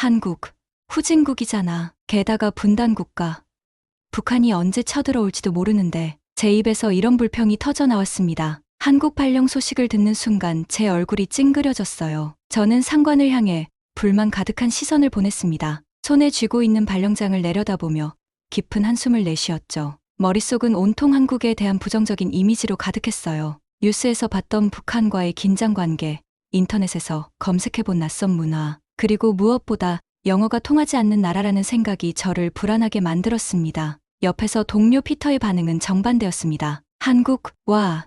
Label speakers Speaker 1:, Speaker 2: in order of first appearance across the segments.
Speaker 1: 한국, 후진국이잖아. 게다가 분단국가. 북한이 언제 쳐들어올지도 모르는데 제 입에서 이런 불평이 터져 나왔습니다. 한국 발령 소식을 듣는 순간 제 얼굴이 찡그려졌어요. 저는 상관을 향해 불만 가득한 시선을 보냈습니다. 손에 쥐고 있는 발령장을 내려다보며 깊은 한숨을 내쉬었죠. 머릿속은 온통 한국에 대한 부정적인 이미지로 가득했어요. 뉴스에서 봤던 북한과의 긴장관계, 인터넷에서 검색해본 낯선 문화, 그리고 무엇보다 영어가 통하지 않는 나라라는 생각이 저를 불안하게 만들었습니다. 옆에서 동료 피터의 반응은 정반대였습니다. 한국, 와,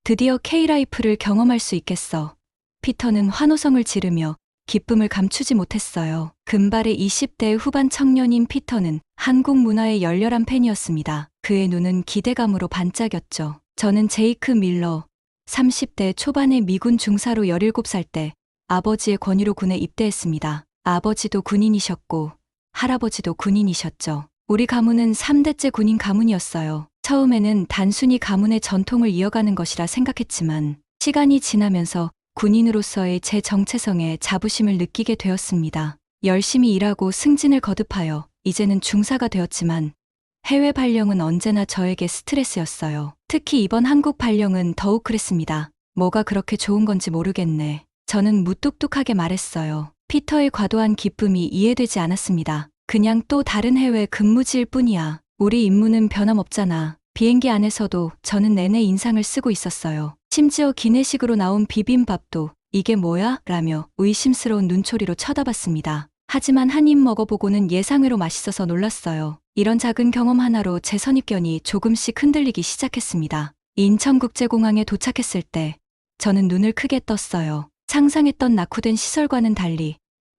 Speaker 1: 드디어 K라이프를 경험할 수 있겠어. 피터는 환호성을 지르며 기쁨을 감추지 못했어요. 금발의 20대 후반 청년인 피터는 한국 문화의 열렬한 팬이었습니다. 그의 눈은 기대감으로 반짝였죠. 저는 제이크 밀러, 30대 초반의 미군 중사로 17살 때 아버지의 권유로 군에 입대했습니다. 아버지도 군인이셨고 할아버지도 군인이셨죠. 우리 가문은 3대째 군인 가문이었어요. 처음에는 단순히 가문의 전통을 이어가는 것이라 생각했지만 시간이 지나면서 군인으로서의 제 정체성에 자부심을 느끼게 되었습니다. 열심히 일하고 승진을 거듭하여 이제는 중사가 되었지만 해외 발령은 언제나 저에게 스트레스였어요. 특히 이번 한국 발령은 더욱 그랬습니다. 뭐가 그렇게 좋은 건지 모르겠네. 저는 무뚝뚝하게 말했어요. 피터의 과도한 기쁨이 이해되지 않았습니다. 그냥 또 다른 해외 근무지일 뿐이야. 우리 임무는 변함없잖아. 비행기 안에서도 저는 내내 인상을 쓰고 있었어요. 심지어 기내식으로 나온 비빔밥도 이게 뭐야? 라며 의심스러운 눈초리로 쳐다봤습니다. 하지만 한 입 먹어보고는 예상외로 맛있어서 놀랐어요. 이런 작은 경험 하나로 제 선입견이 조금씩 흔들리기 시작했습니다. 인천국제공항에 도착했을 때 저는 눈을 크게 떴어요. 상상했던 낙후된 시설과는 달리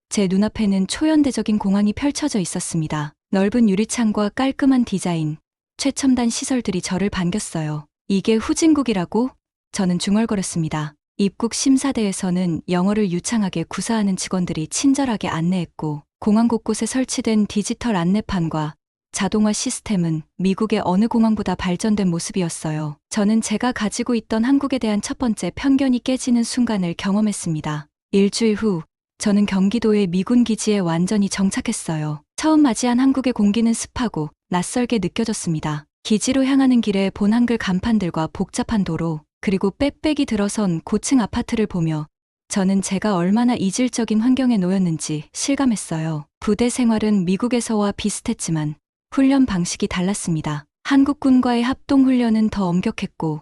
Speaker 1: 제 눈앞에는 초현대적인 공항이 펼쳐져 있었습니다. 넓은 유리창과 깔끔한 디자인, 최첨단 시설들이 저를 반겼어요. 이게 후진국이라고? 저는 중얼거렸습니다. 입국 심사대에서는 영어를 유창하게 구사하는 직원들이 친절하게 안내했고 공항 곳곳에 설치된 디지털 안내판과 자동화 시스템은 미국의 어느 공항보다 발전된 모습이었어요. 저는 제가 가지고 있던 한국에 대한 첫 번째 편견이 깨지는 순간을 경험했습니다. 일주일 후 저는 경기도의 미군 기지에 완전히 정착했어요. 처음 맞이한 한국의 공기는 습하고 낯설게 느껴졌습니다. 기지로 향하는 길에 본 한글 간판들과 복잡한 도로, 그리고 빽빽이 들어선 고층 아파트를 보며 저는 제가 얼마나 이질적인 환경에 놓였는지 실감했어요. 부대 생활은 미국에서와 비슷했지만 훈련 방식이 달랐습니다. 한국군과의 합동훈련은 더 엄격했고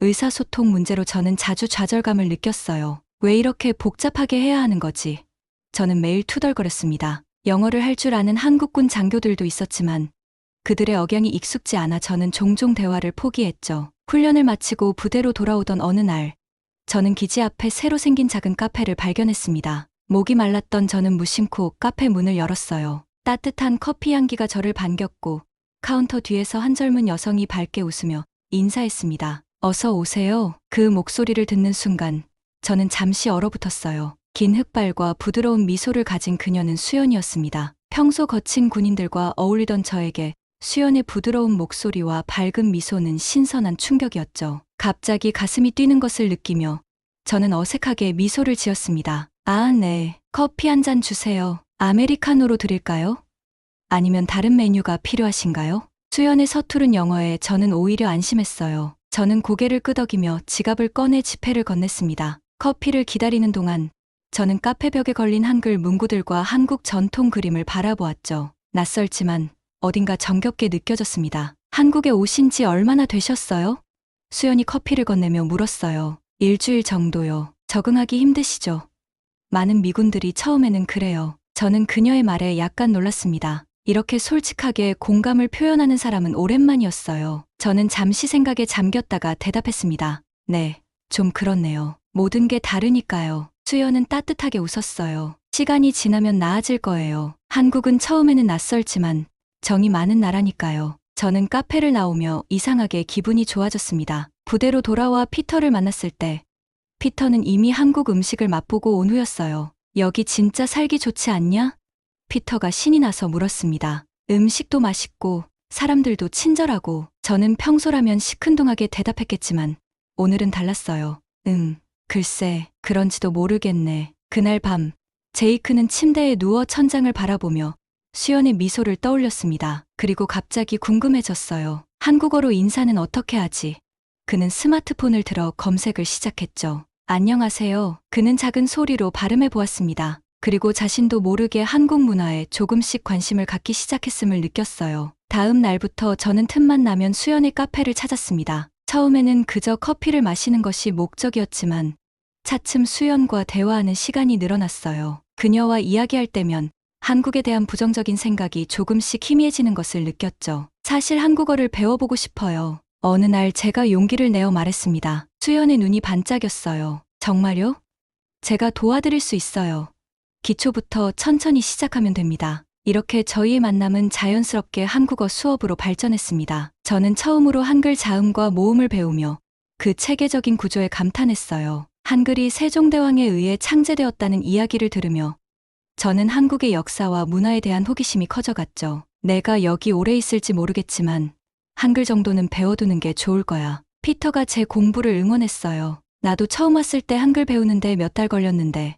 Speaker 1: 의사소통 문제로 저는 자주 좌절감을 느꼈어요. 왜 이렇게 복잡하게 해야 하는 거지? 저는 매일 투덜거렸습니다. 영어를 할 줄 아는 한국군 장교들도 있었지만 그들의 억양이 익숙지 않아 저는 종종 대화를 포기했죠. 훈련을 마치고 부대로 돌아오던 어느 날, 저는 기지 앞에 새로 생긴 작은 카페를 발견했습니다. 목이 말랐던 저는 무심코 카페 문을 열었어요. 따뜻한 커피 향기가 저를 반겼고 카운터 뒤에서 한 젊은 여성이 밝게 웃으며 인사했습니다. 어서 오세요. 그 목소리를 듣는 순간 저는 잠시 얼어붙었어요. 긴 흑발과 부드러운 미소를 가진 그녀는 수연이었습니다. 평소 거친 군인들과 어울리던 저에게 수연의 부드러운 목소리와 밝은 미소는 신선한 충격이었죠. 갑자기 가슴이 뛰는 것을 느끼며 저는 어색하게 미소를 지었습니다. 아, 네. 커피 한 잔 주세요. 아메리카노로 드릴까요? 아니면 다른 메뉴가 필요하신가요? 수연의 서투른 영어에 저는 오히려 안심했어요. 저는 고개를 끄덕이며 지갑을 꺼내 지폐를 건넸습니다. 커피를 기다리는 동안 저는 카페 벽에 걸린 한글 문구들과 한국 전통 그림을 바라보았죠. 낯설지만 어딘가 정겹게 느껴졌습니다. 한국에 오신 지 얼마나 되셨어요? 수연이 커피를 건네며 물었어요. 일주일 정도요. 적응하기 힘드시죠? 많은 미군들이 처음에는 그래요. 저는 그녀의 말에 약간 놀랐습니다. 이렇게 솔직하게 공감을 표현하는 사람은 오랜만이었어요. 저는 잠시 생각에 잠겼다가 대답했습니다. 네, 좀 그렇네요. 모든 게 다르니까요. 수연은 따뜻하게 웃었어요. 시간이 지나면 나아질 거예요. 한국은 처음에는 낯설지만 정이 많은 나라니까요. 저는 카페를 나오며 이상하게 기분이 좋아졌습니다. 부대로 돌아와 피터를 만났을 때 피터는 이미 한국 음식을 맛보고 온 후였어요. 여기 진짜 살기 좋지 않냐? 피터가 신이 나서 물었습니다. 음식도 맛있고 사람들도 친절하고 저는 평소라면 시큰둥하게 대답했겠지만 오늘은 달랐어요. 글쎄, 그런지도 모르겠네. 그날 밤 제이크는 침대에 누워 천장을 바라보며 수연의 미소를 떠올렸습니다. 그리고 갑자기 궁금해졌어요. 한국어로 인사는 어떻게 하지? 그는 스마트폰을 들어 검색을 시작했죠. 안녕하세요. 그는 작은 소리로 발음해 보았습니다. 그리고 자신도 모르게 한국 문화에 조금씩 관심을 갖기 시작했음을 느꼈어요. 다음 날부터 저는 틈만 나면 수연의 카페를 찾았습니다. 처음에는 그저 커피를 마시는 것이 목적이었지만 차츰 수연과 대화하는 시간이 늘어났어요. 그녀와 이야기할 때면 한국에 대한 부정적인 생각이 조금씩 희미해지는 것을 느꼈죠. 사실 한국어를 배워보고 싶어요. 어느 날 제가 용기를 내어 말했습니다. 수연의 눈이 반짝였어요. 정말요? 제가 도와드릴 수 있어요. 기초부터 천천히 시작하면 됩니다. 이렇게 저희의 만남은 자연스럽게 한국어 수업으로 발전했습니다. 저는 처음으로 한글 자음과 모음을 배우며 그 체계적인 구조에 감탄했어요. 한글이 세종대왕에 의해 창제되었다는 이야기를 들으며 저는 한국의 역사와 문화에 대한 호기심이 커져갔죠. 내가 여기 오래 있을지 모르겠지만 한글 정도는 배워두는 게 좋을 거야. 피터가 제 공부를 응원했어요. 나도 처음 왔을 때 한글 배우는데 몇 달 걸렸는데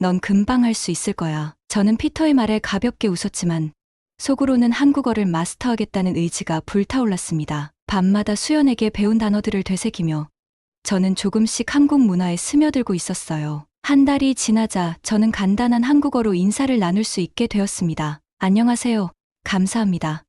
Speaker 1: 넌 금방 할 수 있을 거야. 저는 피터의 말에 가볍게 웃었지만 속으로는 한국어를 마스터하겠다는 의지가 불타올랐습니다. 밤마다 수연에게 배운 단어들을 되새기며 저는 조금씩 한국 문화에 스며들고 있었어요. 한 달이 지나자 저는 간단한 한국어로 인사를 나눌 수 있게 되었습니다. 안녕하세요. 감사합니다.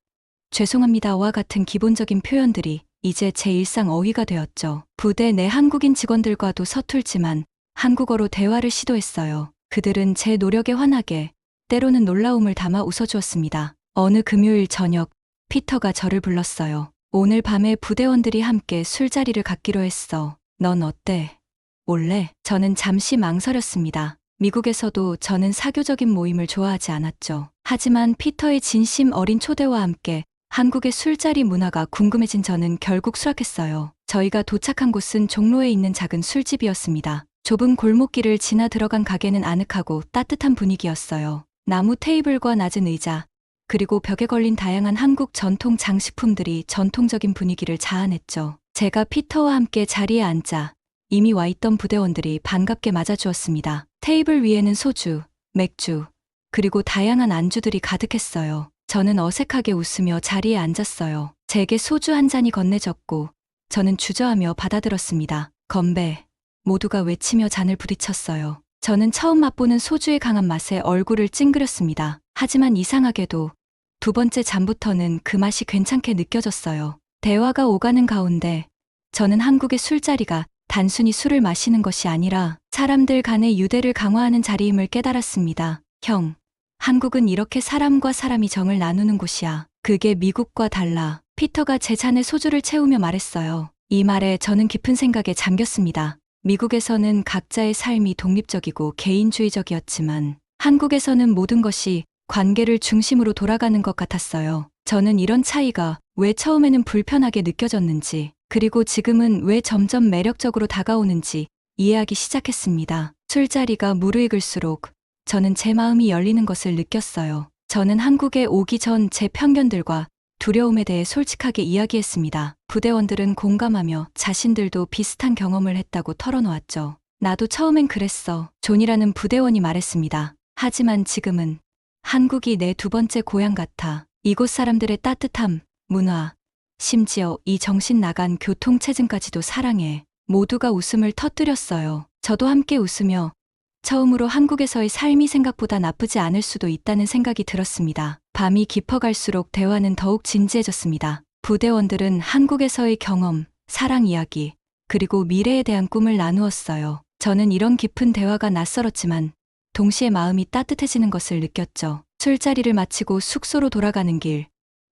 Speaker 1: 죄송합니다와 같은 기본적인 표현들이 이제 제 일상 어휘가 되었죠. 부대 내 한국인 직원들과도 서툴지만 한국어로 대화를 시도했어요. 그들은 제 노력에 환하게 때로는 놀라움을 담아 웃어주었습니다. 어느 금요일 저녁 피터가 저를 불렀어요. 오늘 밤에 부대원들이 함께 술자리를 갖기로 했어. 넌 어때? 올래? 저는 잠시 망설였습니다. 미국에서도 저는 사교적인 모임을 좋아하지 않았죠. 하지만 피터의 진심 어린 초대와 함께 한국의 술자리 문화가 궁금해진 저는 결국 수락했어요. 저희가 도착한 곳은 종로에 있는 작은 술집이었습니다. 좁은 골목길을 지나 들어간 가게는 아늑하고 따뜻한 분위기였어요. 나무 테이블과 낮은 의자, 그리고 벽에 걸린 다양한 한국 전통 장식품들이 전통적인 분위기를 자아냈죠. 제가 피터와 함께 자리에 앉자 이미 와 있던 부대원들이 반갑게 맞아주었습니다. 테이블 위에는 소주, 맥주, 그리고 다양한 안주들이 가득했어요. 저는 어색하게 웃으며 자리에 앉았어요. 제게 소주 한 잔이 건네졌고 저는 주저하며 받아들었습니다. 건배. 모두가 외치며 잔을 부딪혔어요. 저는 처음 맛보는 소주의 강한 맛에 얼굴을 찡그렸습니다. 하지만 이상하게도 두 번째 잔부터는 그 맛이 괜찮게 느껴졌어요. 대화가 오가는 가운데 저는 한국의 술자리가 단순히 술을 마시는 것이 아니라 사람들 간의 유대를 강화하는 자리임을 깨달았습니다. 형, 한국은 이렇게 사람과 사람이 정을 나누는 곳이야. 그게 미국과 달라. 피터가 제 잔에 소주를 채우며 말했어요. 이 말에 저는 깊은 생각에 잠겼습니다. 미국에서는 각자의 삶이 독립적이고 개인주의적이었지만 한국에서는 모든 것이 관계를 중심으로 돌아가는 것 같았어요. 저는 이런 차이가 왜 처음에는 불편하게 느껴졌는지, 그리고 지금은 왜 점점 매력적으로 다가오는지 이해하기 시작했습니다. 술자리가 무르익을수록 저는 제 마음이 열리는 것을 느꼈어요. 저는 한국에 오기 전 제 편견들과 두려움에 대해 솔직하게 이야기했습니다. 부대원들은 공감하며 자신들도 비슷한 경험을 했다고 털어놓았죠. 나도 처음엔 그랬어. 존이라는 부대원이 말했습니다. 하지만 지금은 한국이 내 두 번째 고향 같아. 이곳 사람들의 따뜻함, 문화, 심지어 이 정신 나간 교통체증까지도 사랑해. 모두가 웃음을 터뜨렸어요. 저도 함께 웃으며 처음으로 한국에서의 삶이 생각보다 나쁘지 않을 수도 있다는 생각이 들었습니다. 밤이 깊어갈수록 대화는 더욱 진지해졌습니다. 부대원들은 한국에서의 경험, 사랑 이야기, 그리고 미래에 대한 꿈을 나누었어요. 저는 이런 깊은 대화가 낯설었지만 동시에 마음이 따뜻해지는 것을 느꼈죠. 술자리를 마치고 숙소로 돌아가는 길,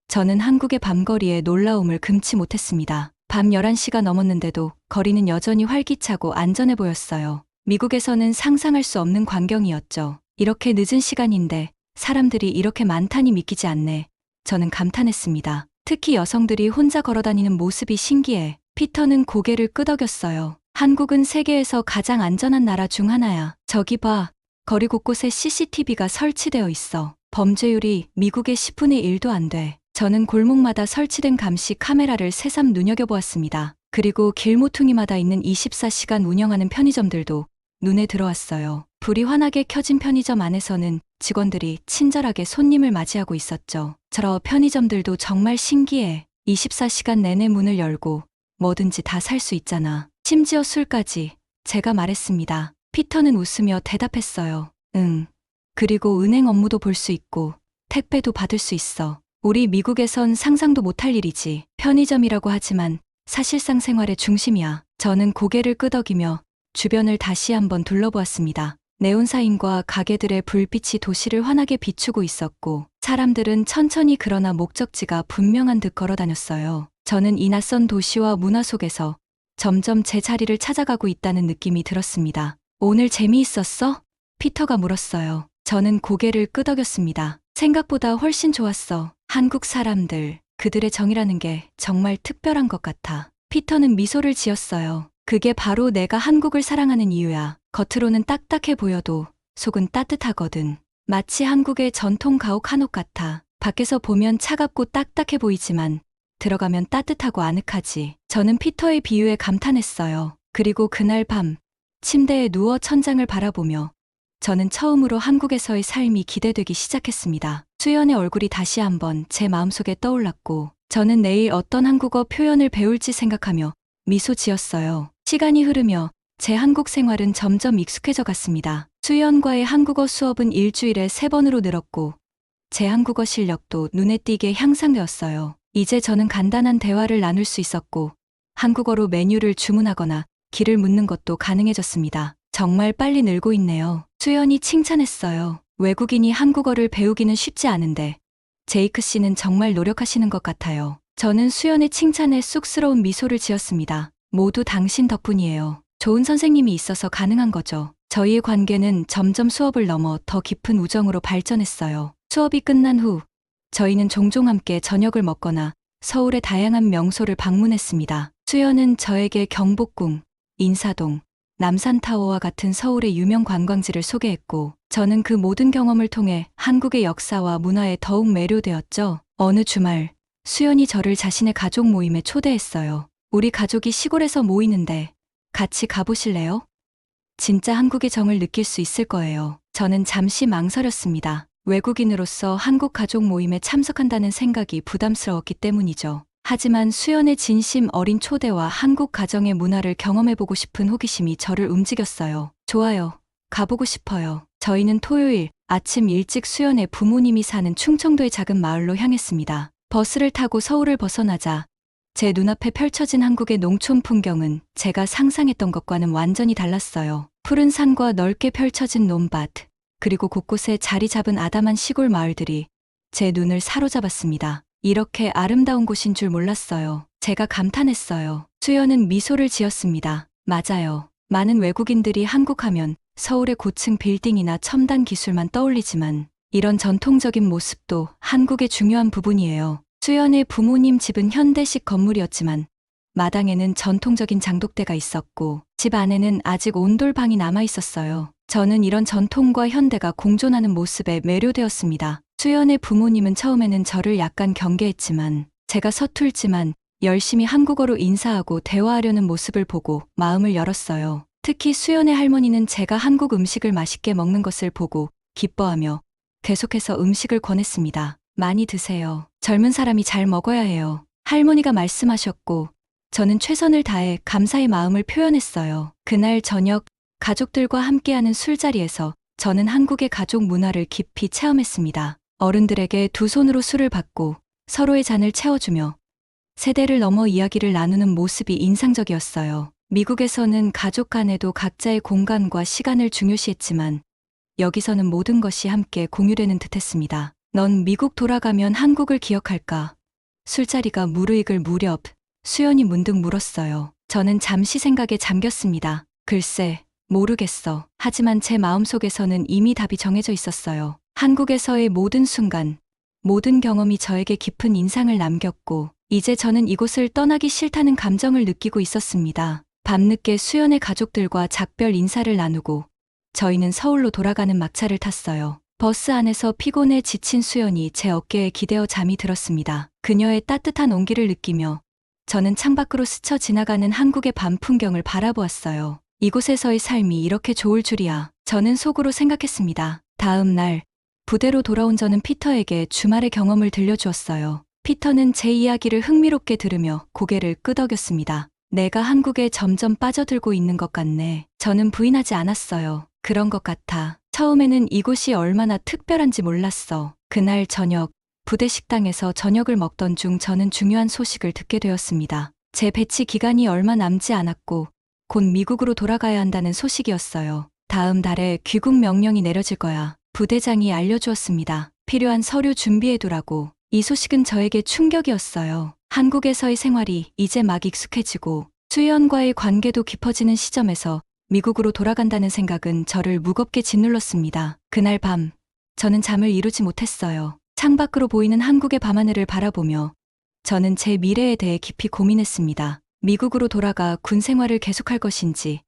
Speaker 1: 저는 한국의 밤거리에 놀라움을 금치 못했습니다. 밤 11시가 넘었는데도 거리는 여전히 활기차고 안전해 보였어요. 미국에서는 상상할 수 없는 광경이었죠. 이렇게 늦은 시간인데 사람들이 이렇게 많다니 믿기지 않네. 저는 감탄했습니다. 특히 여성들이 혼자 걸어다니는 모습이 신기해. 피터는 고개를 끄덕였어요. 한국은 세계에서 가장 안전한 나라 중 하나야. 저기 봐. 거리 곳곳에 CCTV가 설치되어 있어. 범죄율이 미국의 10분의 1도 안 돼. 저는 골목마다 설치된 감시 카메라를 새삼 눈여겨보았습니다. 그리고 길모퉁이마다 있는 24시간 운영하는 편의점들도 눈에 들어왔어요. 불이 환하게 켜진 편의점 안에서는 직원들이 친절하게 손님을 맞이하고 있었죠. 저 편의점들도 정말 신기해. 24시간 내내 문을 열고 뭐든지 다 살 수 있잖아. 심지어 술까지. 제가 말했습니다. 피터는 웃으며 대답했어요. 응. 그리고 은행 업무도 볼 수 있고 택배도 받을 수 있어. 우리 미국에선 상상도 못할 일이지. 편의점이라고 하지만 사실상 생활의 중심이야. 저는 고개를 끄덕이며 주변을 다시 한번 둘러보았습니다. 네온사인과 가게들의 불빛이 도시를 환하게 비추고 있었고 사람들은 천천히 그러나 목적지가 분명한 듯 걸어다녔어요. 저는 이 낯선 도시와 문화 속에서 점점 제 자리를 찾아가고 있다는 느낌이 들었습니다. 오늘 재미있었어? 피터가 물었어요. 저는 고개를 끄덕였습니다. 생각보다 훨씬 좋았어. 한국 사람들, 그들의 정이라는 게 정말 특별한 것 같아. 피터는 미소를 지었어요. 그게 바로 내가 한국을 사랑하는 이유야. 겉으로는 딱딱해 보여도 속은 따뜻하거든. 마치 한국의 전통 가옥 한옥 같아. 밖에서 보면 차갑고 딱딱해 보이지만 들어가면 따뜻하고 아늑하지. 저는 피터의 비유에 감탄했어요. 그리고 그날 밤 침대에 누워 천장을 바라보며 저는 처음으로 한국에서의 삶이 기대되기 시작했습니다. 수연의 얼굴이 다시 한번 제 마음속에 떠올랐고 저는 내일 어떤 한국어 표현을 배울지 생각하며 미소 지었어요. 시간이 흐르며 제 한국 생활은 점점 익숙해져 갔습니다. 수연과의 한국어 수업은 일주일에 3번으로 늘었고 제 한국어 실력도 눈에 띄게 향상되었어요. 이제 저는 간단한 대화를 나눌 수 있었고 한국어로 메뉴를 주문하거나 길을 묻는 것도 가능해졌습니다. 정말 빨리 늘고 있네요. 수연이 칭찬했어요. 외국인이 한국어를 배우기는 쉽지 않은데 제이크 씨는 정말 노력하시는 것 같아요. 저는 수연의 칭찬에 쑥스러운 미소를 지었습니다. 모두 당신 덕분이에요. 좋은 선생님이 있어서 가능한 거죠. 저희의 관계는 점점 수업을 넘어 더 깊은 우정으로 발전했어요. 수업이 끝난 후 저희는 종종 함께 저녁을 먹거나 서울의 다양한 명소를 방문했습니다. 수연은 저에게 경복궁, 인사동, 남산타워와 같은 서울의 유명 관광지를 소개했고 저는 그 모든 경험을 통해 한국의 역사와 문화에 더욱 매료되었죠. 어느 주말 수연이 저를 자신의 가족 모임에 초대했어요. 우리 가족이 시골에서 모이는데 같이 가보실래요? 진짜 한국의 정을 느낄 수 있을 거예요. 저는 잠시 망설였습니다. 외국인으로서 한국 가족 모임에 참석한다는 생각이 부담스러웠기 때문이죠. 하지만 수연의 진심 어린 초대와 한국 가정의 문화를 경험해보고 싶은 호기심이 저를 움직였어요. 좋아요. 가보고 싶어요. 저희는 토요일 아침 일찍 수연의 부모님이 사는 충청도의 작은 마을로 향했습니다. 버스를 타고 서울을 벗어나자 제 눈앞에 펼쳐진 한국의 농촌 풍경은 제가 상상했던 것과는 완전히 달랐어요. 푸른 산과 넓게 펼쳐진 논밭, 그리고 곳곳에 자리 잡은 아담한 시골 마을들이 제 눈을 사로잡았습니다. 이렇게 아름다운 곳인 줄 몰랐어요. 제가 감탄했어요. 수연은 미소를 지었습니다. 맞아요. 많은 외국인들이 한국 하면 서울의 고층 빌딩이나 첨단 기술만 떠올리지만 이런 전통적인 모습도 한국의 중요한 부분이에요. 수연의 부모님 집은 현대식 건물이었지만 마당에는 전통적인 장독대가 있었고 집 안에는 아직 온돌방이 남아 있었어요. 저는 이런 전통과 현대가 공존하는 모습에 매료되었습니다. 수연의 부모님은 처음에는 저를 약간 경계했지만 제가 서툴지만 열심히 한국어로 인사하고 대화하려는 모습을 보고 마음을 열었어요. 특히 수연의 할머니는 제가 한국 음식을 맛있게 먹는 것을 보고 기뻐하며 계속해서 음식을 권했습니다. 많이 드세요. 젊은 사람이 잘 먹어야 해요. 할머니가 말씀하셨고 저는 최선을 다해 감사의 마음을 표현했어요. 그날 저녁 가족들과 함께하는 술자리에서 저는 한국의 가족 문화를 깊이 체험했습니다. 어른들에게 두 손으로 술을 받고 서로의 잔을 채워주며 세대를 넘어 이야기를 나누는 모습이 인상적이었어요. 미국에서는 가족 간에도 각자의 공간과 시간을 중요시했지만 여기서는 모든 것이 함께 공유되는 듯했습니다. 넌 미국 돌아가면 한국을 기억할까? 술자리가 무르익을 무렵 수연이 문득 물었어요. 저는 잠시 생각에 잠겼습니다. 글쎄, 모르겠어. 하지만 제 마음속에서는 이미 답이 정해져 있었어요. 한국에서의 모든 순간, 모든 경험이 저에게 깊은 인상을 남겼고 이제 저는 이곳을 떠나기 싫다는 감정을 느끼고 있었습니다. 밤늦게 수연의 가족들과 작별 인사를 나누고 저희는 서울로 돌아가는 막차를 탔어요. 버스 안에서 피곤해 지친 수연이 제 어깨에 기대어 잠이 들었습니다. 그녀의 따뜻한 온기를 느끼며 저는 창밖으로 스쳐 지나가는 한국의 밤 풍경을 바라보았어요. 이곳에서의 삶이 이렇게 좋을 줄이야. 저는 속으로 생각했습니다. 다음 날 부대로 돌아온 저는 피터에게 주말의 경험을 들려주었어요. 피터는 제 이야기를 흥미롭게 들으며 고개를 끄덕였습니다. 내가 한국에 점점 빠져들고 있는 것 같네. 저는 부인하지 않았어요. 그런 것 같아. 처음에는 이곳이 얼마나 특별한지 몰랐어. 그날 저녁, 부대 식당에서 저녁을 먹던 중 저는 중요한 소식을 듣게 되었습니다. 제 배치 기간이 얼마 남지 않았고 곧 미국으로 돌아가야 한다는 소식이었어요. 다음 달에 귀국 명령이 내려질 거야. 부대장이 알려주었습니다. 필요한 서류 준비해두라고. 이 소식은 저에게 충격이었어요. 한국에서의 생활이 이제 막 익숙해지고 수연과의 관계도 깊어지는 시점에서 미국으로 돌아간다는 생각은 저를 무겁게 짓눌렀습니다. 그날 밤, 저는 잠을 이루지 못했어요. 창밖으로 보이는 한국의 밤하늘을 바라보며 저는 제 미래에 대해 깊이 고민했습니다. 미국으로 돌아가 군 생활을 계속할 것인지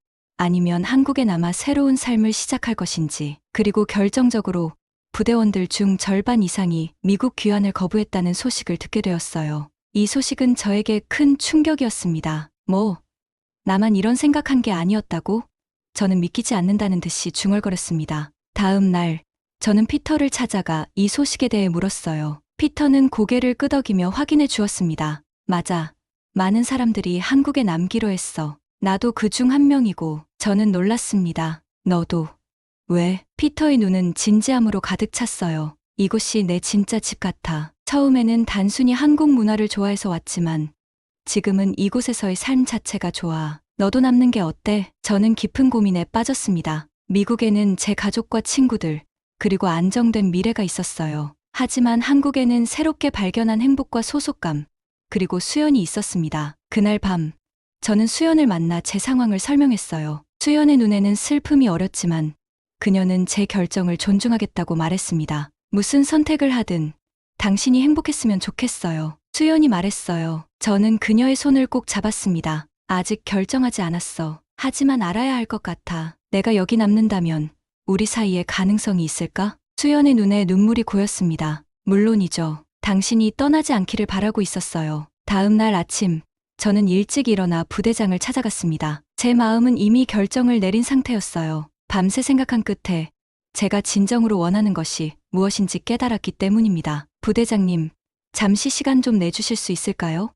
Speaker 1: 아니면 한국에 남아 새로운 삶을 시작할 것인지, 그리고 결정적으로 부대원들 중 절반 이상이 미국 귀환을 거부했다는 소식을 듣게 되었어요. 이 소식은 저에게 큰 충격이었습니다. 나만 이런 생각한 게 아니었다고? 저는 믿기지 않는다는 듯이 중얼거렸습니다. 다음 날, 저는 피터를 찾아가 이 소식에 대해 물었어요. 피터는 고개를 끄덕이며 확인해 주었습니다. 맞아. 많은 사람들이 한국에 남기로 했어. 나도 그 중 한 명이고. 저는 놀랐습니다. 너도? 왜? 피터의 눈은 진지함으로 가득 찼어요. 이곳이 내 진짜 집 같아. 처음에는 단순히 한국 문화를 좋아해서 왔지만 지금은 이곳에서의 삶 자체가 좋아. 너도 남는 게 어때? 저는 깊은 고민에 빠졌습니다. 미국에는 제 가족과 친구들, 그리고 안정된 미래가 있었어요. 하지만 한국에는 새롭게 발견한 행복과 소속감, 그리고 수연이 있었습니다. 그날 밤, 저는 수연을 만나 제 상황을 설명했어요. 수연의 눈에는 슬픔이 어렸지만 그녀는 제 결정을 존중하겠다고 말했습니다. 무슨 선택을 하든 당신이 행복했으면 좋겠어요. 수연이 말했어요. 저는 그녀의 손을 꼭 잡았습니다. 아직 결정하지 않았어. 하지만 알아야 할 것 같아. 내가 여기 남는다면 우리 사이에 가능성이 있을까? 수연의 눈에 눈물이 고였습니다. 물론이죠. 당신이 떠나지 않기를 바라고 있었어요. 다음 날 아침, 저는 일찍 일어나 부대장을 찾아갔습니다. 제 마음은 이미 결정을 내린 상태였어요. 밤새 생각한 끝에 제가 진정으로 원하는 것이 무엇인지 깨달았기 때문입니다. 부대장님, 잠시 시간 좀 내주실 수 있을까요?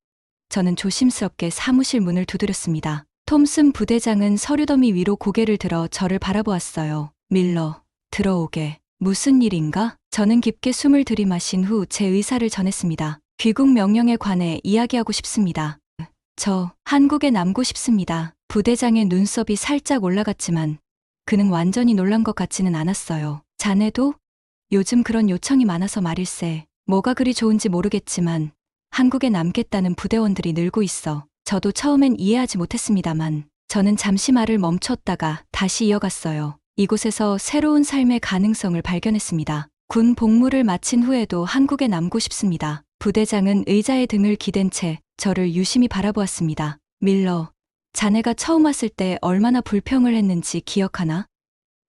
Speaker 1: 저는 조심스럽게 사무실 문을 두드렸습니다. 톰슨 부대장은 서류 더미 위로 고개를 들어 저를 바라보았어요. 밀러, 들어오게. 무슨 일인가? 저는 깊게 숨을 들이마신 후 제 의사를 전했습니다. 귀국 명령에 관해 이야기하고 싶습니다. 저 한국에 남고 싶습니다. 부대장의 눈썹이 살짝 올라갔지만 그는 완전히 놀란 것 같지는 않았어요. 자네도? 요즘 그런 요청이 많아서 말일세. 뭐가 그리 좋은지 모르겠지만 한국에 남겠다는 부대원들이 늘고 있어. 저도 처음엔 이해하지 못했습니다만 저는 잠시 말을 멈췄다가 다시 이어갔어요. 이곳에서 새로운 삶의 가능성을 발견했습니다. 군 복무를 마친 후에도 한국에 남고 싶습니다. 부대장은 의자에 등을 기댄 채 저를 유심히 바라보았습니다. 밀러, 자네가 처음 왔을 때 얼마나 불평을 했는지 기억하나?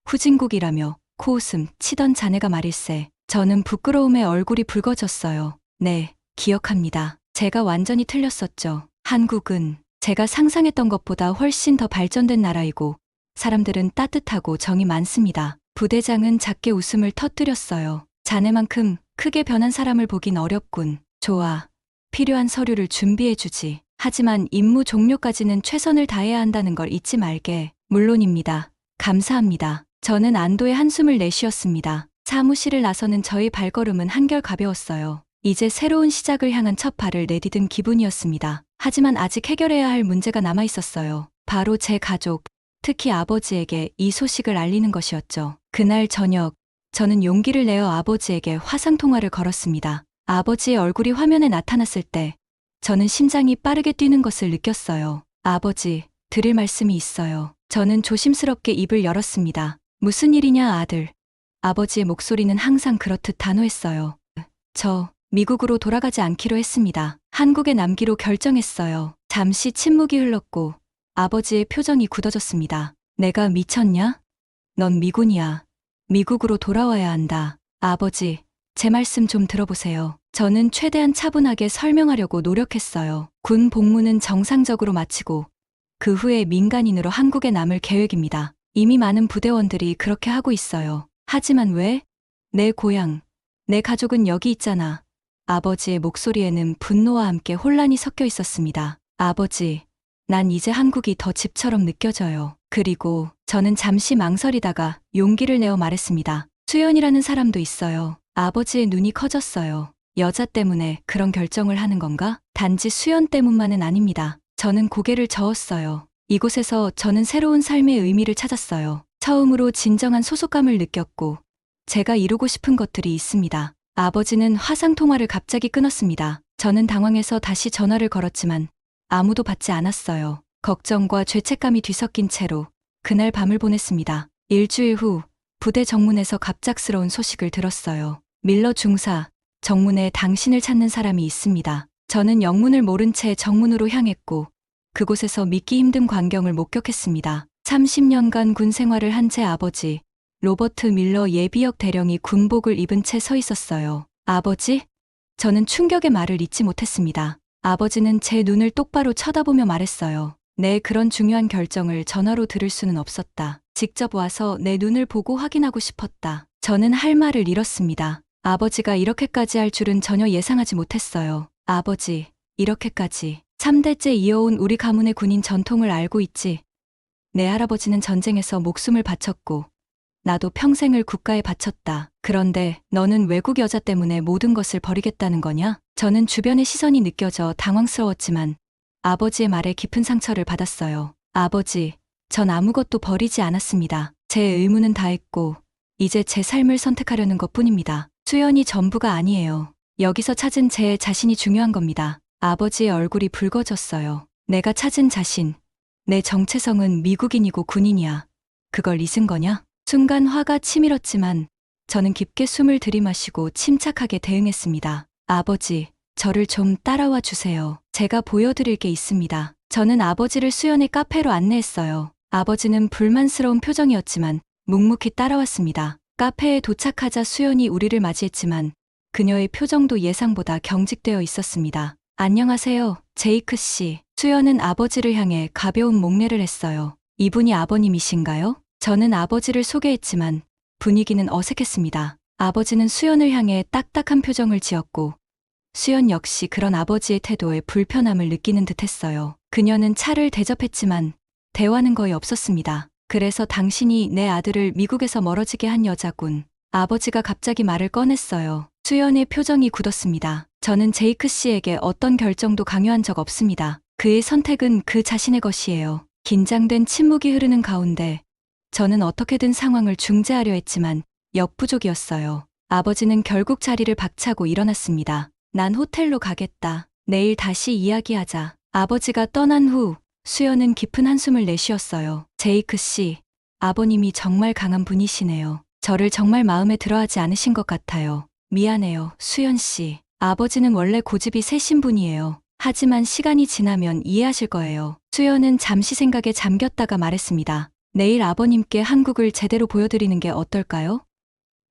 Speaker 1: 후진국이라며 코웃음 치던 자네가 말일세. 저는 부끄러움에 얼굴이 붉어졌어요. 네, 기억합니다. 제가 완전히 틀렸었죠. 한국은 제가 상상했던 것보다 훨씬 더 발전된 나라이고 사람들은 따뜻하고 정이 많습니다. 부대장은 작게 웃음을 터뜨렸어요. 자네만큼 크게 변한 사람을 보긴 어렵군. 좋아. 필요한 서류를 준비해주지. 하지만 임무 종료까지는 최선을 다해야 한다는 걸 잊지 말게. 물론입니다. 감사합니다. 저는 안도의 한숨을 내쉬었습니다. 사무실을 나서는 저의 발걸음은 한결 가벼웠어요. 이제 새로운 시작을 향한 첫 발을 내디딘 기분이었습니다. 하지만 아직 해결해야 할 문제가 남아있었어요. 바로 제 가족, 특히 아버지에게 이 소식을 알리는 것이었죠. 그날 저녁, 저는 용기를 내어 아버지에게 화상통화를 걸었습니다. 아버지의 얼굴이 화면에 나타났을 때 저는 심장이 빠르게 뛰는 것을 느꼈어요. 아버지, 드릴 말씀이 있어요. 저는 조심스럽게 입을 열었습니다. 무슨 일이냐, 아들. 아버지의 목소리는 항상 그렇듯 단호했어요. 저 미국으로 돌아가지 않기로 했습니다. 한국에 남기로 결정했어요. 잠시 침묵이 흘렀고 아버지의 표정이 굳어졌습니다. 내가 미쳤냐? 넌 미군이야. 미국으로 돌아와야 한다. 아버지, 제 말씀 좀 들어보세요. 저는 최대한 차분하게 설명하려고 노력했어요. 군 복무는 정상적으로 마치고 그 후에 민간인으로 한국에 남을 계획입니다. 이미 많은 부대원들이 그렇게 하고 있어요. 하지만 왜? 내 고향, 내 가족은 여기 있잖아. 아버지의 목소리에는 분노와 함께 혼란이 섞여 있었습니다. 아버지, 난 이제 한국이 더 집처럼 느껴져요. 그리고 저는 잠시 망설이다가 용기를 내어 말했습니다. 수연이라는 사람도 있어요. 아버지의 눈이 커졌어요. 여자 때문에 그런 결정을 하는 건가? 단지 수연 때문만은 아닙니다. 저는 고개를 저었어요. 이곳에서 저는 새로운 삶의 의미를 찾았어요. 처음으로 진정한 소속감을 느꼈고 제가 이루고 싶은 것들이 있습니다. 아버지는 화상통화를 갑자기 끊었습니다. 저는 당황해서 다시 전화를 걸었지만 아무도 받지 않았어요. 걱정과 죄책감이 뒤섞인 채로 그날 밤을 보냈습니다. 일주일 후 부대 정문에서 갑작스러운 소식을 들었어요. 밀러 중사, 정문에 당신을 찾는 사람이 있습니다. 저는 영문을 모른 채 정문으로 향했고 그곳에서 믿기 힘든 광경을 목격했습니다. 30년간 군 생활을 한 제 아버지, 로버트 밀러 예비역 대령이 군복을 입은 채 서 있었어요. 아버지? 저는 충격의 말을 잇지 못했습니다. 아버지는 제 눈을 똑바로 쳐다보며 말했어요. 내 그런 중요한 결정을 전화로 들을 수는 없었다. 직접 와서 내 눈을 보고 확인하고 싶었다. 저는 할 말을 잃었습니다. 아버지가 이렇게까지 할 줄은 전혀 예상하지 못했어요. 아버지, 이렇게까지. 3대째 이어온 우리 가문의 군인 전통을 알고 있지. 내 할아버지는 전쟁에서 목숨을 바쳤고 나도 평생을 국가에 바쳤다. 그런데 너는 외국 여자 때문에 모든 것을 버리겠다는 거냐? 저는 주변의 시선이 느껴져 당황스러웠지만 아버지의 말에 깊은 상처를 받았어요. 아버지, 전 아무것도 버리지 않았습니다. 제 의무는 다했고 이제 제 삶을 선택하려는 것뿐입니다. 수연이 전부가 아니에요. 여기서 찾은 제 자신이 중요한 겁니다. 아버지의 얼굴이 붉어졌어요. 내가 찾은 자신, 내 정체성은 미국인이고 군인이야. 그걸 잊은 거냐? 순간 화가 치밀었지만 저는 깊게 숨을 들이마시고 침착하게 대응했습니다. 아버지, 저를 좀 따라와 주세요. 제가 보여드릴 게 있습니다. 저는 아버지를 수연의 카페로 안내했어요. 아버지는 불만스러운 표정이었지만 묵묵히 따라왔습니다. 카페에 도착하자 수연이 우리를 맞이했지만 그녀의 표정도 예상보다 경직되어 있었습니다. 안녕하세요, 제이크 씨. 수연은 아버지를 향해 가벼운 목례를 했어요. 이분이 아버님이신가요? 저는 아버지를 소개했지만 분위기는 어색했습니다. 아버지는 수연을 향해 딱딱한 표정을 지었고 수연 역시 그런 아버지의 태도에 불편함을 느끼는 듯했어요. 그녀는 차를 대접했지만 대화는 거의 없었습니다. 그래서 당신이 내 아들을 미국에서 멀어지게 한 여자군. 아버지가 갑자기 말을 꺼냈어요. 수연의 표정이 굳었습니다. 저는 제이크 씨에게 어떤 결정도 강요한 적 없습니다. 그의 선택은 그 자신의 것이에요. 긴장된 침묵이 흐르는 가운데 저는 어떻게든 상황을 중재하려 했지만 역부족이었어요. 아버지는 결국 자리를 박차고 일어났습니다. 난 호텔로 가겠다. 내일 다시 이야기하자. 아버지가 떠난 후 수연은 깊은 한숨을 내쉬었어요. 제이크 씨, 아버님이 정말 강한 분이시네요. 저를 정말 마음에 들어하지 않으신 것 같아요. 미안해요, 수연 씨. 아버지는 원래 고집이 세신 분이에요. 하지만 시간이 지나면 이해하실 거예요. 수연은 잠시 생각에 잠겼다가 말했습니다. 내일 아버님께 한국을 제대로 보여드리는 게 어떨까요?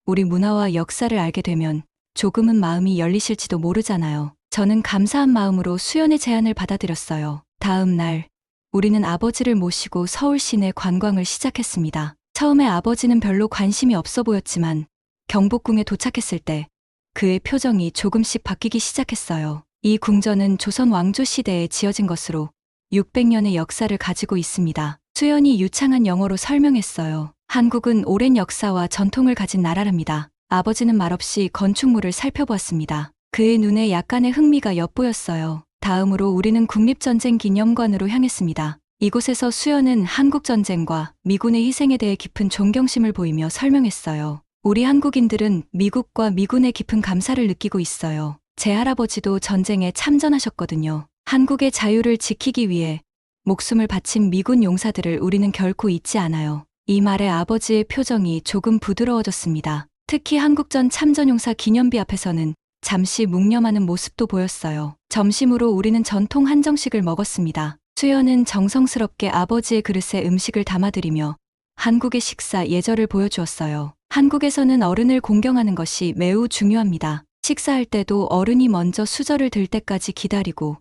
Speaker 1: 우리 문화와 역사를 알게 되면 조금은 마음이 열리실지도 모르잖아요. 저는 감사한 마음으로 수연의 제안을 받아들였어요. 다음 날, 우리는 아버지를 모시고 서울 시내 관광을 시작했습니다. 처음에 아버지는 별로 관심이 없어 보였지만 경복궁에 도착했을 때 그의 표정이 조금씩 바뀌기 시작했어요. 이 궁전은 조선 왕조 시대에 지어진 것으로 600년의 역사를 가지고 있습니다. 수연이 유창한 영어로 설명했어요. 한국은 오랜 역사와 전통을 가진 나라랍니다. 아버지는 말없이 건축물을 살펴보았습니다. 그의 눈에 약간의 흥미가 엿보였어요. 다음으로 우리는 국립전쟁 기념관으로 향했습니다. 이곳에서 수연은 한국전쟁과 미군의 희생에 대해 깊은 존경심을 보이며 설명했어요. 우리 한국인들은 미국과 미군의 깊은 감사를 느끼고 있어요. 제 할아버지도 전쟁에 참전하셨거든요. 한국의 자유를 지키기 위해 목숨을 바친 미군 용사들을 우리는 결코 잊지 않아요. 이 말에 아버지의 표정이 조금 부드러워졌습니다. 특히 한국전 참전용사 기념비 앞에서는 잠시 묵념하는 모습도 보였어요. 점심으로 우리는 전통 한정식을 먹었습니다. 수연은 정성스럽게 아버지의 그릇에 음식을 담아드리며 한국의 식사 예절을 보여주었어요. 한국에서는 어른을 공경하는 것이 매우 중요합니다. 식사할 때도 어른이 먼저 수저를 들 때까지 기다리고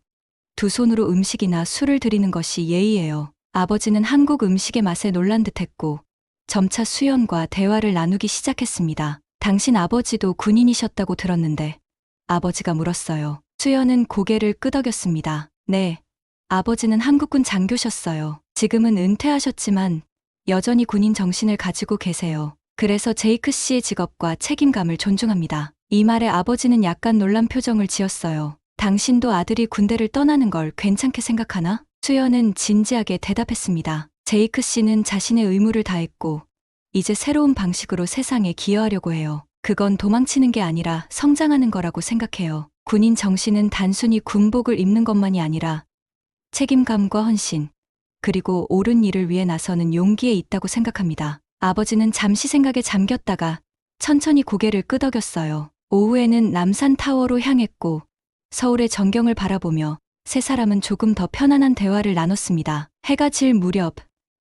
Speaker 1: 두 손으로 음식이나 술을 드리는 것이 예의예요. 아버지는 한국 음식의 맛에 놀란 듯했고 점차 수연과 대화를 나누기 시작했습니다. 당신 아버지도 군인이셨다고 들었는데 아버지가 물었어요. 수연은 고개를 끄덕였습니다. 네, 아버지는 한국군 장교셨어요. 지금은 은퇴하셨지만 여전히 군인 정신을 가지고 계세요. 그래서 제이크 씨의 직업과 책임감을 존중합니다. 이 말에 아버지는 약간 놀란 표정을 지었어요. 당신도 아들이 군대를 떠나는 걸 괜찮게 생각하나? 수연은 진지하게 대답했습니다. 제이크 씨는 자신의 의무를 다했고 이제 새로운 방식으로 세상에 기여하려고 해요. 그건 도망치는 게 아니라 성장하는 거라고 생각해요. 군인 정신은 단순히 군복을 입는 것만이 아니라 책임감과 헌신, 그리고 옳은 일을 위해 나서는 용기에 있다고 생각합니다. 아버지는 잠시 생각에 잠겼다가 천천히 고개를 끄덕였어요. 오후에는 남산타워로 향했고 서울의 전경을 바라보며 세 사람은 조금 더 편안한 대화를 나눴습니다. 해가 질 무렵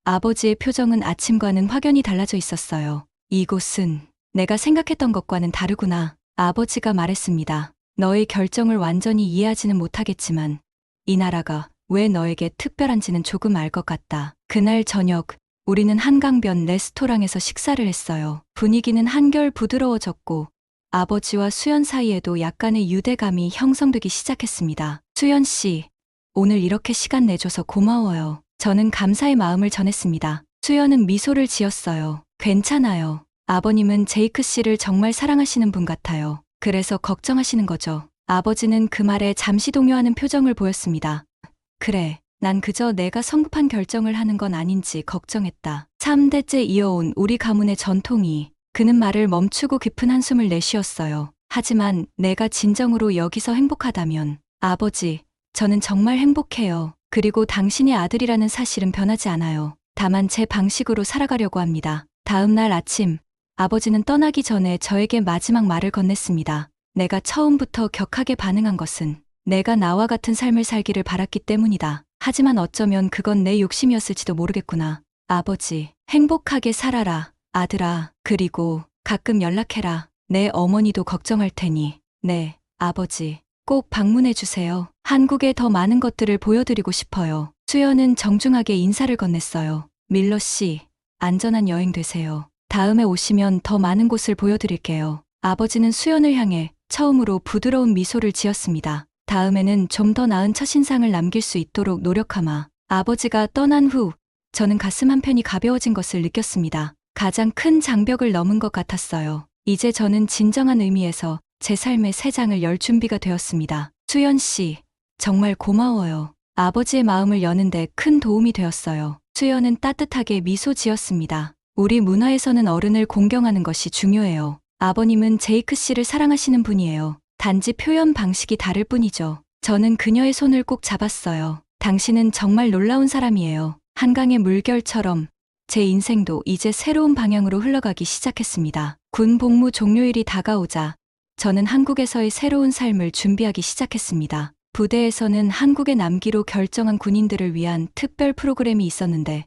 Speaker 1: 아버지의 표정은 아침과는 확연히 달라져 있었어요. 이곳은 내가 생각했던 것과는 다르구나. 아버지가 말했습니다. 너의 결정을 완전히 이해하지는 못하겠지만 이 나라가 왜 너에게 특별한지는 조금 알 것 같다. 그날 저녁 우리는 한강변 레스토랑에서 식사를 했어요. 분위기는 한결 부드러워졌고 아버지와 수연 사이에도 약간의 유대감이 형성되기 시작했습니다. 수연 씨, 오늘 이렇게 시간 내줘서 고마워요. 저는 감사의 마음을 전했습니다. 수연은 미소를 지었어요. 괜찮아요. 아버님은 제이크 씨를 정말 사랑하시는 분 같아요. 그래서 걱정하시는 거죠. 아버지는 그 말에 잠시 동요하는 표정을 보였습니다. 그래, 난 그저 내가 성급한 결정을 하는 건 아닌지 걱정했다. 3대째 이어온 우리 가문의 전통이. 그는 말을 멈추고 깊은 한숨을 내쉬었어요. 하지만 내가 진정으로 여기서 행복하다면 아버지, 저는 정말 행복해요. 그리고 당신의 아들이라는 사실은 변하지 않아요. 다만 제 방식으로 살아가려고 합니다. 다음 날 아침 아버지는 떠나기 전에 저에게 마지막 말을 건넸습니다. 내가 처음부터 격하게 반응한 것은 내가 나와 같은 삶을 살기를 바랐기 때문이다. 하지만 어쩌면 그건 내 욕심이었을지도 모르겠구나. 아버지, 행복하게 살아라, 아들아. 그리고 가끔 연락해라. 내 어머니도 걱정할 테니. 네, 아버지. 꼭 방문해 주세요. 한국에 더 많은 것들을 보여드리고 싶어요. 수연은 정중하게 인사를 건넸어요. 밀러 씨, 안전한 여행 되세요. 다음에 오시면 더 많은 곳을 보여드릴게요. 아버지는 수연을 향해 처음으로 부드러운 미소를 지었습니다. 다음에는 좀 더 나은 첫인상을 남길 수 있도록 노력하마. 아버지가 떠난 후 저는 가슴 한편이 가벼워진 것을 느꼈습니다. 가장 큰 장벽을 넘은 것 같았어요. 이제 저는 진정한 의미에서 제 삶의 새 장을 열 준비가 되었습니다. 수연 씨, 정말 고마워요. 아버지의 마음을 여는데 큰 도움이 되었어요. 수연은 따뜻하게 미소 지었습니다. 우리 문화에서는 어른을 공경하는 것이 중요해요. 아버님은 제이크 씨를 사랑하시는 분이에요. 단지 표현 방식이 다를 뿐이죠. 저는 그녀의 손을 꼭 잡았어요. 당신은 정말 놀라운 사람이에요. 한강의 물결처럼 제 인생도 이제 새로운 방향으로 흘러가기 시작했습니다. 군 복무 종료일이 다가오자 저는 한국에서의 새로운 삶을 준비하기 시작했습니다. 부대에서는 한국에 남기로 결정한 군인들을 위한 특별 프로그램이 있었는데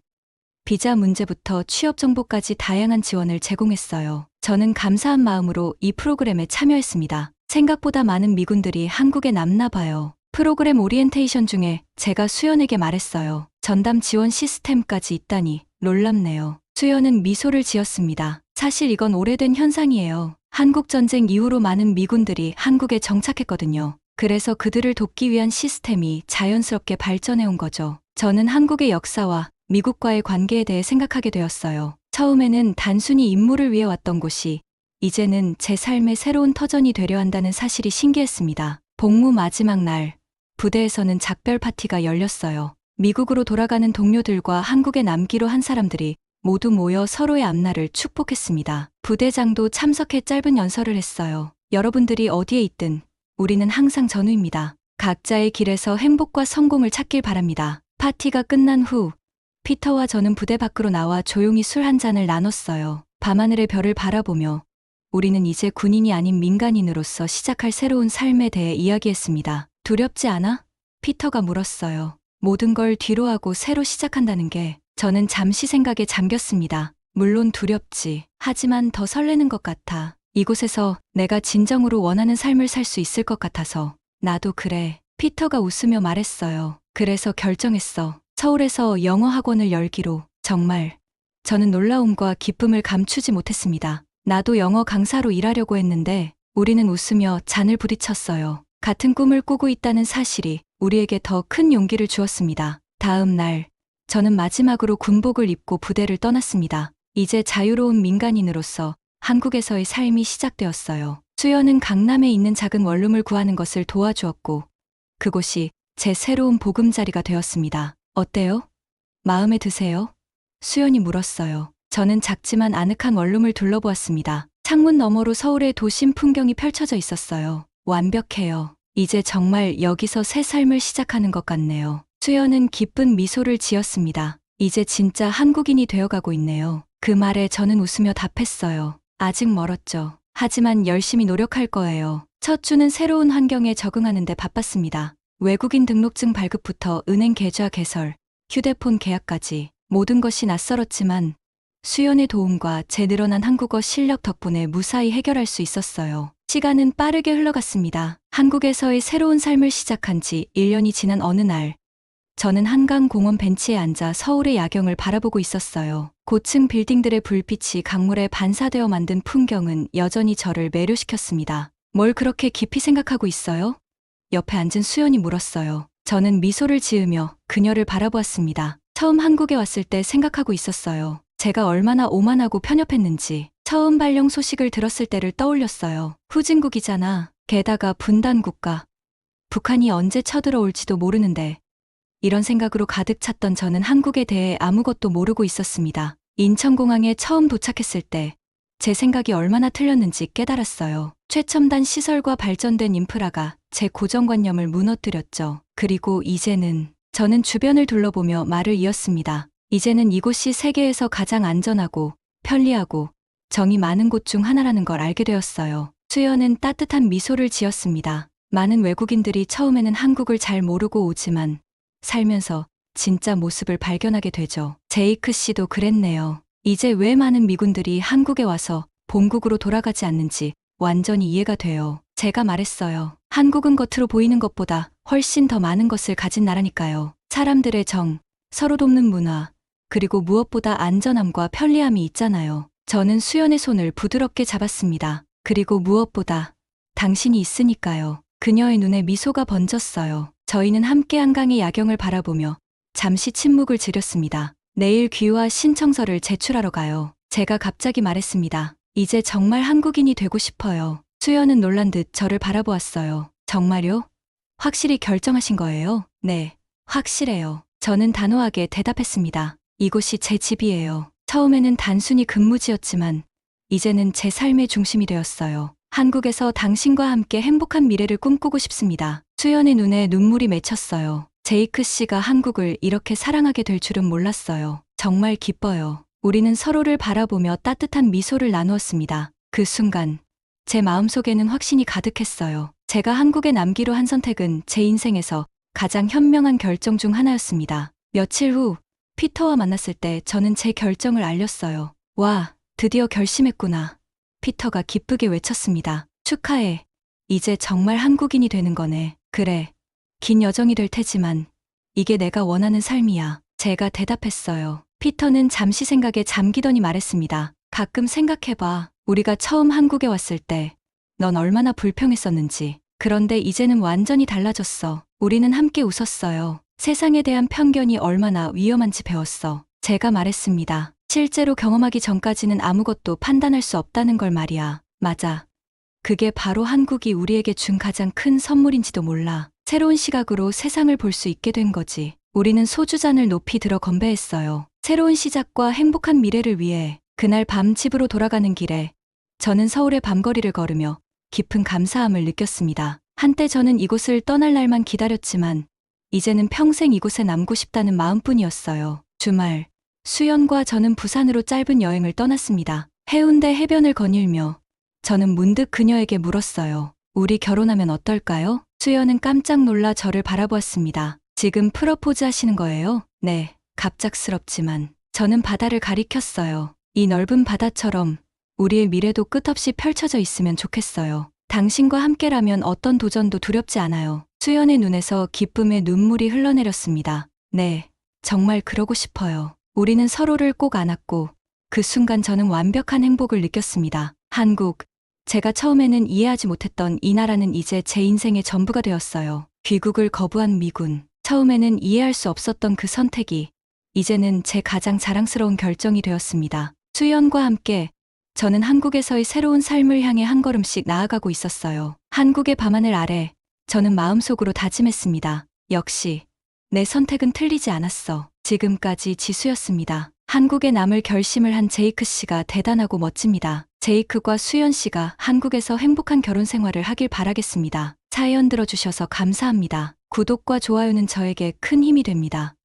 Speaker 1: 비자 문제부터 취업 정보까지 다양한 지원을 제공했어요. 저는 감사한 마음으로 이 프로그램에 참여했습니다. 생각보다 많은 미군들이 한국에 남나 봐요. 프로그램 오리엔테이션 중에 제가 수연에게 말했어요. 전담 지원 시스템까지 있다니 놀랍네요. 수연은 미소를 지었습니다. 사실 이건 오래된 현상이에요. 한국전쟁 이후로 많은 미군들이 한국에 정착했거든요. 그래서 그들을 돕기 위한 시스템이 자연스럽게 발전해온 거죠. 저는 한국의 역사와 미국과의 관계에 대해 생각하게 되었어요. 처음에는 단순히 임무를 위해 왔던 곳이 이제는 제 삶의 새로운 터전이 되려 한다는 사실이 신기했습니다. 복무 마지막 날, 부대에서는 작별 파티가 열렸어요. 미국으로 돌아가는 동료들과 한국에 남기로 한 사람들이 모두 모여 서로의 앞날을 축복했습니다. 부대장도 참석해 짧은 연설을 했어요. 여러분들이 어디에 있든 우리는 항상 전우입니다. 각자의 길에서 행복과 성공을 찾길 바랍니다. 파티가 끝난 후 피터와 저는 부대 밖으로 나와 조용히 술 한 잔을 나눴어요. 밤하늘의 별을 바라보며 우리는 이제 군인이 아닌 민간인으로서 시작할 새로운 삶에 대해 이야기했습니다. 두렵지 않아? 피터가 물었어요. 모든 걸 뒤로하고 새로 시작한다는 게. 저는 잠시 생각에 잠겼습니다. 물론 두렵지. 하지만 더 설레는 것 같아. 이곳에서 내가 진정으로 원하는 삶을 살 수 있을 것 같아서. 나도 그래. 피터가 웃으며 말했어요. 그래서 결정했어. 서울에서 영어 학원을 열기로. 정말 저는 놀라움과 기쁨을 감추지 못했습니다. 나도 영어 강사로 일하려고 했는데 우리는 웃으며 잔을 부딪혔어요. 같은 꿈을 꾸고 있다는 사실이 우리에게 더 큰 용기를 주었습니다. 다음 날, 저는 마지막으로 군복을 입고 부대를 떠났습니다. 이제 자유로운 민간인으로서 한국에서의 삶이 시작되었어요. 수연은 강남에 있는 작은 원룸을 구하는 것을 도와주었고, 그곳이 제 새로운 보금자리가 되었습니다. 어때요? 마음에 드세요? 수연이 물었어요. 저는 작지만 아늑한 원룸을 둘러보았습니다. 창문 너머로 서울의 도심 풍경이 펼쳐져 있었어요. 완벽해요. 이제 정말 여기서 새 삶을 시작하는 것 같네요. 수연은 기쁜 미소를 지었습니다. 이제 진짜 한국인이 되어가고 있네요. 그 말에 저는 웃으며 답했어요. 아직 멀었죠. 하지만 열심히 노력할 거예요. 첫 주는 새로운 환경에 적응하는 데 바빴습니다. 외국인 등록증 발급부터 은행 계좌 개설, 휴대폰 계약까지 모든 것이 낯설었지만 수연의 도움과 제 늘어난 한국어 실력 덕분에 무사히 해결할 수 있었어요. 시간은 빠르게 흘러갔습니다. 한국에서의 새로운 삶을 시작한 지 1년이 지난 어느 날, 저는 한강공원 벤치에 앉아 서울의 야경을 바라보고 있었어요. 고층 빌딩들의 불빛이 강물에 반사되어 만든 풍경은 여전히 저를 매료시켰습니다. 뭘 그렇게 깊이 생각하고 있어요? 옆에 앉은 수연이 물었어요. 저는 미소를 지으며 그녀를 바라보았습니다. 처음 한국에 왔을 때 생각하고 있었어요. 제가 얼마나 오만하고 편협했는지. 처음 발령 소식을 들었을 때를 떠올렸어요. 후진국이잖아. 게다가 분단국가. 북한이 언제 쳐들어올지도 모르는데. 이런 생각으로 가득 찼던 저는 한국에 대해 아무것도 모르고 있었습니다. 인천공항에 처음 도착했을 때 제 생각이 얼마나 틀렸는지 깨달았어요. 최첨단 시설과 발전된 인프라가 제 고정관념을 무너뜨렸죠. 그리고 이제는 저는 주변을 둘러보며 말을 이었습니다. 이제는 이곳이 세계에서 가장 안전하고 편리하고 정이 많은 곳 중 하나라는 걸 알게 되었어요. 수연은 따뜻한 미소를 지었습니다. 많은 외국인들이 처음에는 한국을 잘 모르고 오지만 살면서 진짜 모습을 발견하게 되죠. 제이크 씨도 그랬네요. 이제 왜 많은 미군들이 한국에 와서 본국으로 돌아가지 않는지 완전히 이해가 돼요. 제가 말했어요. 한국은 겉으로 보이는 것보다 훨씬 더 많은 것을 가진 나라니까요. 사람들의 정, 서로 돕는 문화, 그리고 무엇보다 안전함과 편리함이 있잖아요. 저는 수연의 손을 부드럽게 잡았습니다. 그리고 무엇보다 당신이 있으니까요. 그녀의 눈에 미소가 번졌어요. 저희는 함께 한강의 야경을 바라보며 잠시 침묵을 지렸습니다. 내일 귀화 신청서를 제출하러 가요. 제가 갑자기 말했습니다. 이제 정말 한국인이 되고 싶어요. 수연은 놀란 듯 저를 바라보았어요. 정말요? 확실히 결정하신 거예요? 네, 확실해요. 저는 단호하게 대답했습니다. 이곳이 제 집이에요. 처음에는 단순히 근무지였지만 이제는 제 삶의 중심이 되었어요. 한국에서 당신과 함께 행복한 미래를 꿈꾸고 싶습니다. 수연의 눈에 눈물이 맺혔어요. 제이크 씨가 한국을 이렇게 사랑하게 될 줄은 몰랐어요. 정말 기뻐요. 우리는 서로를 바라보며 따뜻한 미소를 나누었습니다. 그 순간 제 마음속에는 확신이 가득했어요. 제가 한국에 남기로 한 선택은 제 인생에서 가장 현명한 결정 중 하나였습니다. 며칠 후 피터와 만났을 때 저는 제 결정을 알렸어요. 와, 드디어 결심했구나. 피터가 기쁘게 외쳤습니다. 축하해. 이제 정말 한국인이 되는 거네. 그래. 긴 여정이 될 테지만 이게 내가 원하는 삶이야. 제가 대답했어요. 피터는 잠시 생각에 잠기더니 말했습니다. 가끔 생각해봐. 우리가 처음 한국에 왔을 때 넌 얼마나 불평했었는지. 그런데 이제는 완전히 달라졌어. 우리는 함께 웃었어요. 세상에 대한 편견이 얼마나 위험한지 배웠어. 제가 말했습니다. 실제로 경험하기 전까지는 아무것도 판단할 수 없다는 걸 말이야. 맞아. 그게 바로 한국이 우리에게 준 가장 큰 선물인지도 몰라. 새로운 시각으로 세상을 볼 수 있게 된 거지. 우리는 소주잔을 높이 들어 건배했어요. 새로운 시작과 행복한 미래를 위해. 그날 밤 집으로 돌아가는 길에 저는 서울의 밤거리를 걸으며 깊은 감사함을 느꼈습니다. 한때 저는 이곳을 떠날 날만 기다렸지만 이제는 평생 이곳에 남고 싶다는 마음뿐이었어요. 주말, 수연과 저는 부산으로 짧은 여행을 떠났습니다. 해운대 해변을 거닐며 저는 문득 그녀에게 물었어요. 우리 결혼하면 어떨까요? 수연은 깜짝 놀라 저를 바라보았습니다. 지금 프러포즈 하시는 거예요? 네, 갑작스럽지만 저는 바다를 가리켰어요. 이 넓은 바다처럼 우리의 미래도 끝없이 펼쳐져 있으면 좋겠어요. 당신과 함께라면 어떤 도전도 두렵지 않아요. 수연의 눈에서 기쁨의 눈물이 흘러내렸습니다. 네, 정말 그러고 싶어요. 우리는 서로를 꼭 안았고 그 순간 저는 완벽한 행복을 느꼈습니다. 한국, 제가 처음에는 이해하지 못했던 이 나라는 이제 제 인생의 전부가 되었어요. 귀국을 거부한 미군, 처음에는 이해할 수 없었던 그 선택이 이제는 제 가장 자랑스러운 결정이 되었습니다. 수연과 함께 저는 한국에서의 새로운 삶을 향해 한 걸음씩 나아가고 있었어요. 한국의 밤하늘 아래 저는 마음속으로 다짐했습니다. 역시 내 선택은 틀리지 않았어. 지금까지 지수였습니다. 한국에 남을 결심을 한 제이크 씨가 대단하고 멋집니다. 제이크과 수연 씨가 한국에서 행복한 결혼 생활을 하길 바라겠습니다. 사연 들어주셔서 감사합니다. 구독과 좋아요는 저에게 큰 힘이 됩니다.